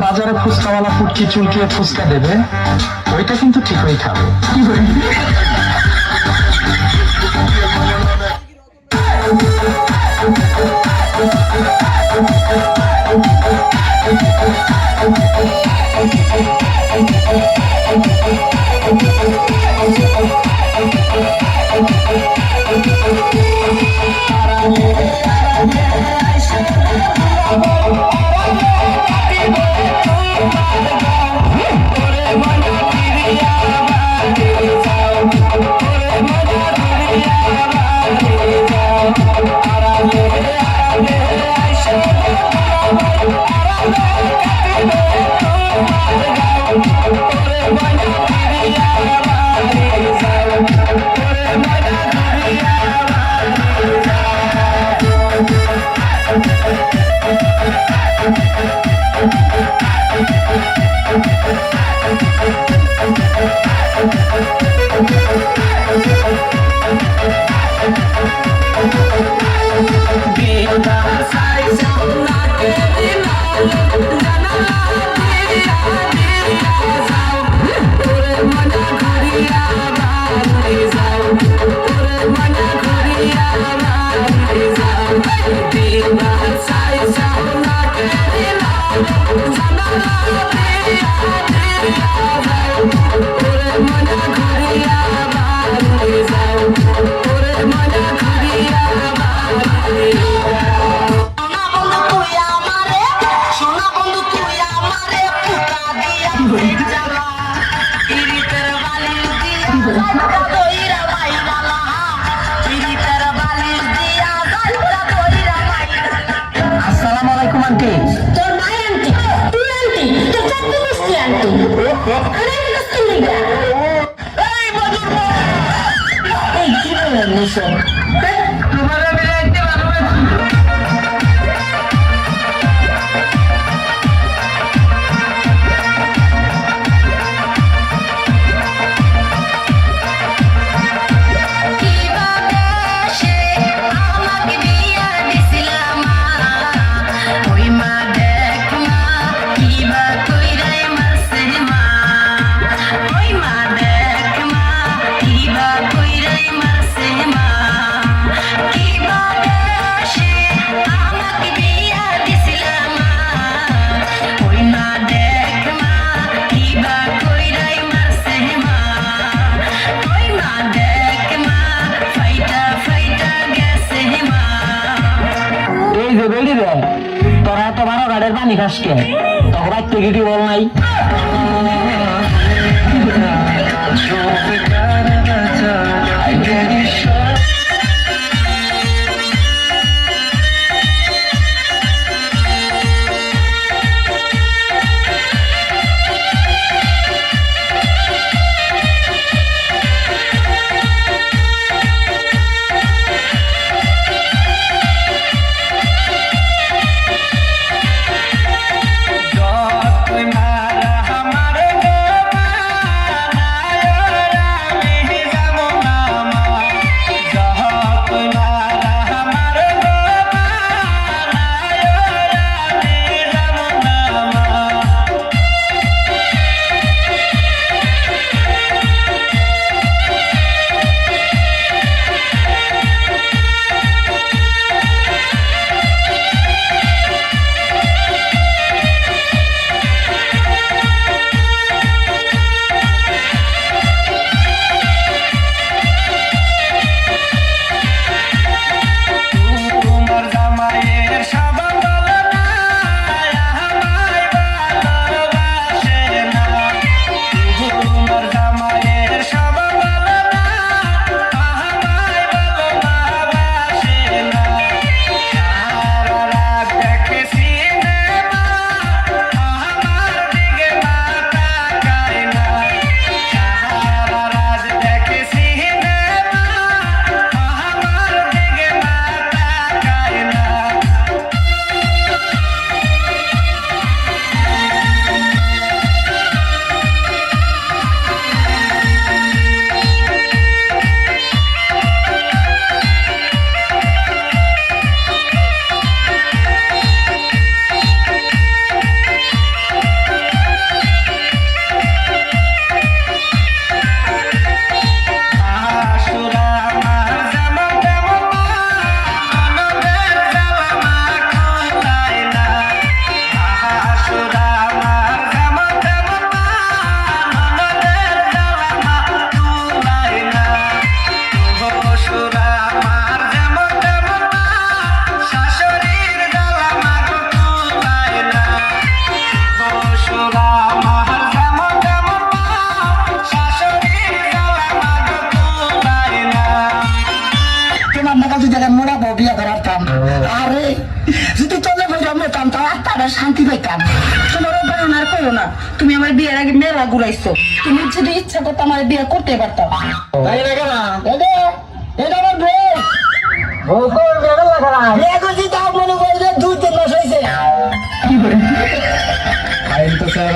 বাজারে ফুচকাওয়ালা ফুটকি চুলকিয়ে ফুচকা দেবে, ওইটা কিন্তু ঠিকই খাবে। আসসালামু আলাইকুম আন্টি। তোর মাই আন্টি, তুই আন্টি, তোর চাকরি মিস্ত্রি আন্টি। আরে আমি কষ্ট নিগা। এই বাদুর মা। এই কি বলেন নিশো? তোমার আমি রাখতে ভালোবাসি। তোরা তো 12 গাড়ির পানি খাস কে? তখন রাখতে গিয়ে বল নাই। তোমার বাহানা আর করো না, তুমি আমার বিয়ের আগে মেলা ঘুরাইছো, তুমি যদি ইচ্ছা করতো আমার বিয়ে করতে পারতাম। তাই না কেন এটা আমার ড্রেস বলতো বেড়া লাগা বিয়ে করছি তাও মনে করে যে 2-3 মাস হয়েছে কি করে আইন তো স্যার